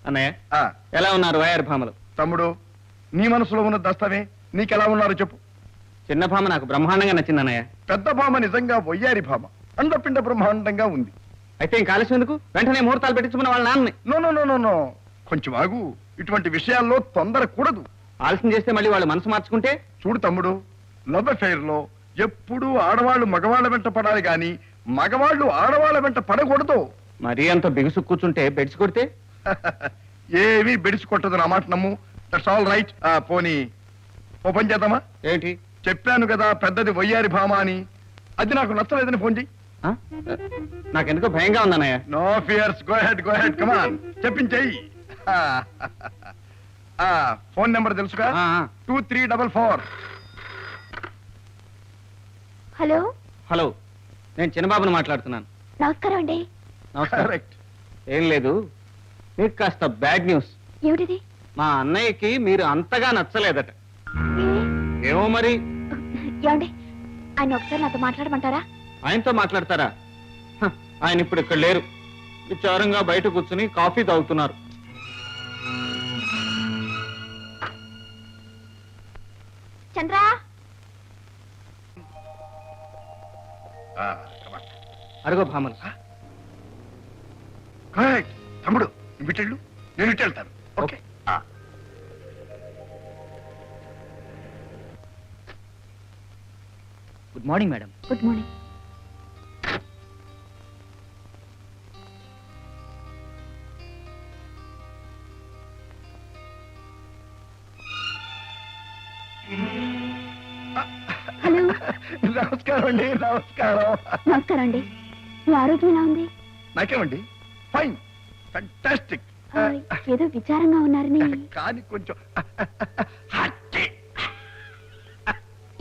అన్నయ్య ఎలా ఉన్నారు వయారి భామలు? తమ్ముడు, నీ మనసులో ఉన్న దస్తమే నీకెలా ఉన్నారు చెప్పు. చిన్న భామ నాకు బ్రహ్మాండంగా నచ్చింది అన్నయ్య. పెద్ద భామ నిజంగా వయ్యారి భామ, అండపిండ బ్రహ్మాండంగా ఉంది. అయితే ఇంక ఆలస్యం ఎందుకు? వెంటనే ముహూర్తాలు పెట్టించుకున్న వాళ్ళ నాన్నని. No no no no no, కొంచెం ఆగు. ఇటువంటి విషయాల్లో తొందర కూడదు. ఆలస్యం చేస్తే మళ్ళీ వాళ్ళు మనసు మార్చుకుంటే? చూడు తమ్ముడు, లవ్ అఫైర్ లో ఎప్పుడూ ఆడవాళ్ళు మగవాళ్ళ వెంట పడాలి గాని మగవాళ్ళు ఆడవాళ్ళ వెంట పడకూడదు. మరీ అంత బిగుసు కూర్చుంటే బెడిసి కొడితే? ఏమీ బెడిసి కొట్టదు నా మాట నమ్ము. That's all right. పోనీ ఓ పని చేద్దామా? ఏంటి? చెప్పాను కదా పెద్దది వయ్యారి భామ అని. అది నాకు నచ్చలేదని ఫోన్ చెయ్యి. నాకెందుకో భయంగా ఉందన్నయ్య. నో ఫియర్స్, గో హెడ్ కమాన్, చెప్పించేయి. ఫోన్ నెంబర్ తెలుసుగా? 2344. హలో హలో, నేను చిన్నబాబుని మాట్లాడుతున్నాను. నమస్కారం అండి. నమస్కారం. ఏం లేదు, మీకు కాస్త బ్యాడ్ న్యూస్. ఏమిటిది? మా అన్నయ్యకి మీరు అంతగా నచ్చలేదట. ఏమో మరి. ఏమండి, ఆయన ఒకసారి నాతో మాట్లాడమంటారా? ఆయనతో మాట్లాడతారా? ఆయన ఇప్పుడు ఇక్కడ లేరు. విచారంగా బయట కూర్చుని కాఫీ తాగుతున్నారు. చంద్ర, అరుగో భామలు. తమ్ముడు, ఇటు నేను ఇటు వెళ్తాను. Okay. Good morning madam. Good morning. Hello. నమస్కారం అండి. నమస్కారం అండి. మీ ఆరోగ్యం ఎలా ఉంది? నాకేమండి, ఫైన్, ఫ్యాంటాస్టిక్. ఏదో విచారంగా ఉన్నారని. కానీ కొంచెం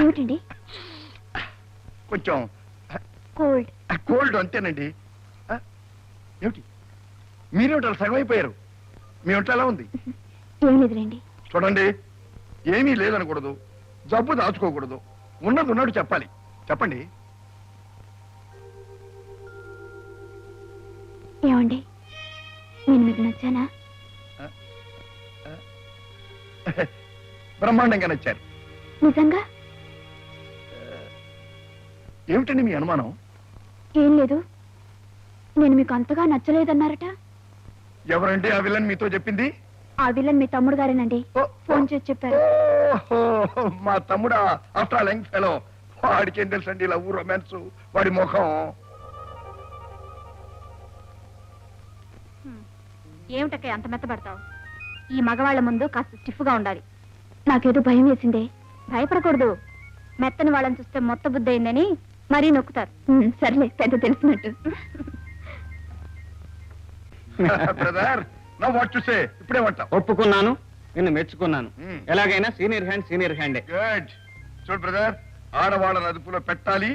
ఏమిటండి? కొంచెం కోల్డ్. అంతేనండి. ఏమిటి మీరేమిటి సగం అయిపోయారు? మీ ఒంట్లో ఎలా ఉంది? ఏం లేదులేండి. చూడండి, ఏమీ లేదనకూడదు, జబ్బు దాచుకోకూడదు, ఉన్నది ఉన్నట్టు చెప్పాలి. చెప్పండి. ఏమండి, నేను మీకు నచ్చానా? బ్రహ్మాండంగా నచ్చారు. నిజంగా? ఏమిటండి మీ అనుమానం? ఏం లేదు, నేను మీకు అంతగా నచ్చలేదన్నారట. ఎవరండి ఆ విలన్ మీతో చెప్పింది? ఆ విలన్ మీ తమ్ముడు గారేనండి. ఫోన్ చేసి చెప్పారు. మా తమ్ముడా? ఆఫ్టర్ ఆల్ యంగ్ ఫెలో, వాడికి ఏం తెలుసండి లవ్ రొమాన్స్, వాడి ముఖం. ఏమిటక్క అంత మెత్తబడతావు? ఈ మగవాళ్ల ముందు కాస్త స్టిఫ్గా ఉండాలి. నాకేదో భయం వేసిందే. భయపడకూడదు. మెత్తని వాళ్ళని చూస్తే మొత్త బుద్ధి అయిందని మరీ నొక్కుతారు. సర్లే, పెద్ద తెలిసినట్టు. Brother, now what to say? ఇప్పుడేమంటా? ఒప్పుకున్నాను, నిన్ను మెచ్చుకున్నాను. ఎలాగైనా సీనియర్ హ్యాండే. గుడ్. చూడు బ్రదర్, ఆడవాళ్ళని అదుపులో పెట్టాలి,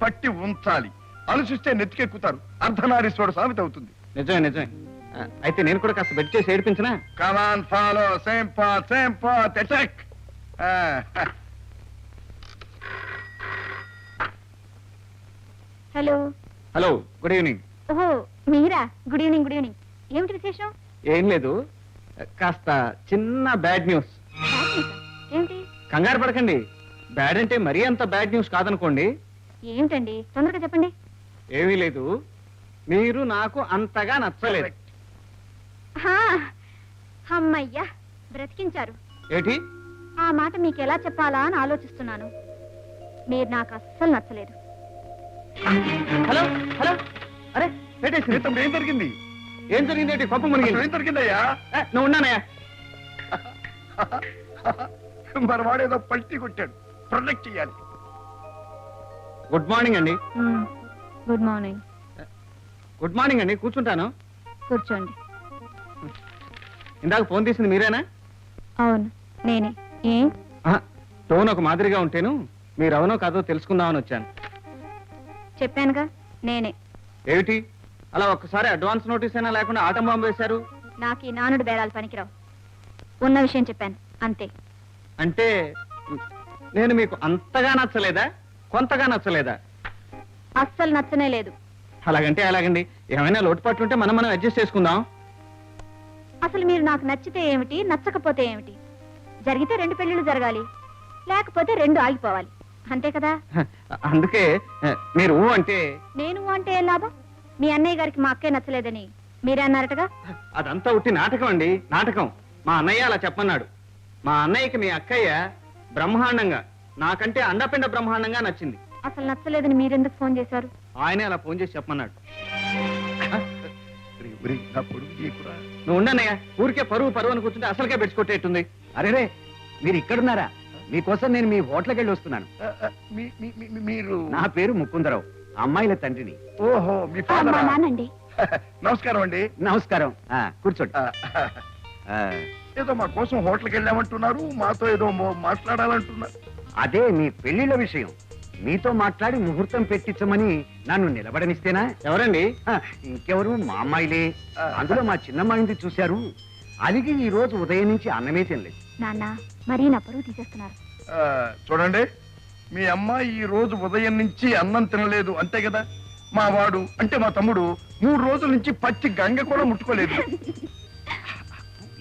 పట్టి ఉంచాలి. ఆలోచిస్తే నెత్తికెక్కుతారు. అర్ధనారీశ్వరుడు సామెత అవుతుంది. నిజమే. అయితే నేను కూడా కాస్త బెట్ చేసి ఏడిపించనా? Come on, follow same path attack. Hello, good evening. ఓహో, మీరా? Good evening. ఏమిటి విశేషం? ఏం లేదు, కాస్త చిన్న బ్యాడ్ న్యూస్. ఏంటి? కంగారు పడకండి. బ్యాడ్ అంటే మరీ అంత బ్యాడ్ న్యూస్ కాదనుకోండి. ఏమిటండి, తొందరగా చెప్పండి. ఏమీ లేదు, మీరు నాకు అంతగా నచ్చలేదు. అమ్మయ్యా, బ్రతికించారు. ఏంటి? ఆ మాట మీకు ఎలా చెప్పాలా అని ఆలోచిస్తున్నాను. మీరు నాకు అస్సలు నచ్చలేదు. హలో, అరే ఏం జరిగింది? ఏం జరిగింది? కొప్ప మునిగింది. ఏం జరిగిందయ్యా? నువ్వు ఉన్నానయ్యా. మరి వాడేదో పల్టీ కొట్టాడు, ప్రొటెక్ట్ చేయాలి. గుడ్ మార్నింగ్ అండి. Good morning. గుడ్ మార్నింగ్ అండి. కూర్చుంటాను. కూర్చోండి. ఇందాక ఫోన్ తీసింది మీరేనా? అవును, నేనే. టోన్ ఒక మాదిరిగా ఉంటేను మీరు అవునో కాదో తెలుసుకుందామని వచ్చాను. చెప్పానుగా, నేనే. ఏమిటి అలా ఒక్కసారి అడ్వాన్స్ నోటీస్ అయినా లేకుండా ఆటం బాంబు వేశారు? నాకు ఈ నానుడు బేరాలు పనికిరావు. ఉన్న విషయం చెప్పాను అంతే. అంటే నేను మీకు అంతగా నచ్చలేదా, కొంతగా నచ్చలేదా? అస్సలు నచ్చనే లేదు. అలాగంటే అలాగండి. ఏమైనా లోటుపాట్లు ఉంటే మనం అడ్జస్ట్ చేసుకుందాం. అసలు మీరు నాకు నచ్చితే ఏమిటి, నచ్చకపోతే ఏమిటి? జరిగితే 2 పెళ్లిళ్ళు జరగాలి, లేకపోతే 2 ఆగిపోవాలి, అంతే కదా? అందుకే మీరు ఊ అంటే నేను అంటే ఏం లాభం? మీ అన్నయ్య గారికి మా అక్కే నచ్చలేదని మీరే అన్నారటగా. అదంతా ఉట్టి నాటకం అండి, నాటకం. మా అన్నయ్య అలా చెప్పన్నాడు. మా అన్నయ్యకి మీ అక్కయ్య బ్రహ్మాండంగా, నాకంటే అండపిండ బ్రహ్మాండంగా నచ్చింది. అసలు నచ్చలేదని మీరెందుకు ఫోన్ చేశారు? ఆయనే అలా ఫోన్ చేసి చెప్పమన్నాడు. నా పొడుగు చేయకురా. నువ్వు ఉండన్నయ్య, ఊరికే పరువు పరువు అని కూర్చుంటే అసలుకే పెట్టుకొట్టేట్టుంది. అరేరే, మీరు ఇక్కడున్నారా? మీకోసం నేను మీ హోటల్కి వెళ్ళి వస్తున్నాను. మీరు నా పేరు ముకుందరావు, అమ్మాయిల తండ్రిని. ఓహో, మీ మా ఫాదర్. నాన్నండి. నమస్కారం అండి. నమస్కారం. కూర్చోండి. ఏదో మా కోసం హోటల్కి వెళ్ళామంటున్నారు, మాతో ఏదో మాట్లాడాలంటున్నారు. అదే మీ పెళ్లిళ్ళ విషయం. మీతో మాట్లాడి ముహూర్తం పెట్టించమని నన్ను నిలబడనిస్తేనా? ఎవరండి? ఇంకెవరు, మా అమ్మాయిలే. అందులో మా చిన్నమ్మాయింది చూశారు. అలిగి ఈ రోజు ఉదయం నుంచి అన్నమే తినలేదు. నాన్న మరీ నా పరువు తీసేస్తున్నారు. చూడండి, మీ అమ్మాయి ఈ రోజు ఉదయం నుంచి అన్నం తినలేదు అంతే కదా. మా వాడు అంటే మా తమ్ముడు 3 రోజుల నుంచి పచ్చి గంగ కూడా ముట్టుకోలేదు.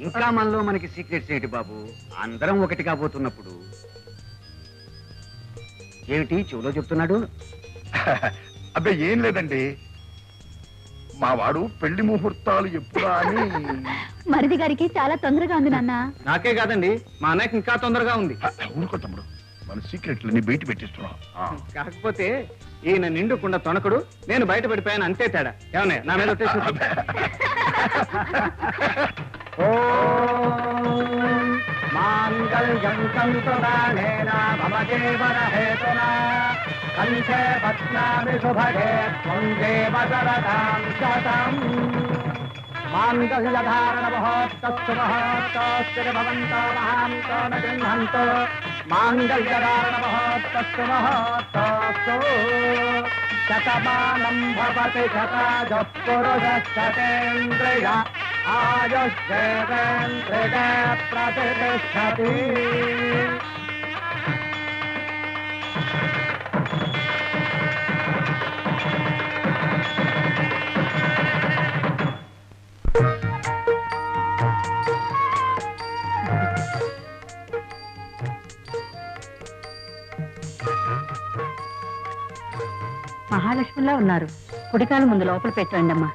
ఇంకా మనలో మనకి సీక్రెట్స్ ఏంటి బాబు? అందరం ఒకటి కాబోతున్నప్పుడు. ఏమిటి చెవులో చెప్తున్నాడు? అబ్బాయి ఏం లేదండి, మా వాడు పెళ్లి ముహూర్తాలు ఎప్పుడా అని. మరిది గారికి చాలా తొందరగా ఉంది నాన్న. నాకే కాదండి, మా అన్నయ్యకి ఇంకా తొందరగా ఉంది. ఊరుకో తమ్ముడు, మన సీక్రెట్లన్నీ బయట పెట్టిస్తున్నాం. కాకపోతే ఈయన నిండుకుండా తొనకుడు, నేను బయట పడిపోయాను, అంతే తేడా. ఏమన్నా నా మీద ఒట్టేసి మాంగళ్యం తంతుదానేన మమ జీవనహేతునా కంఠే బధ్నామి శుభగే త్వం దేవ శరదాం శతం. మాంగళ్యధారణ మహోత్తస్సు మహోత్తస్సు భవంతో మహాంతో న గృహంతో. మాంగళ్యధారణ మహోత్తస్సు మహోత్తస్సు. శతమానం భవతి శతాజః పురుషः శతేంద్రియ ఆయుష్యేవేంద్రియ ప్రతిష్టతి. మహాలక్ష్మిలా ఉన్నారు. కుడికాలు ముందు లోపల పెట్టండి అమ్మా.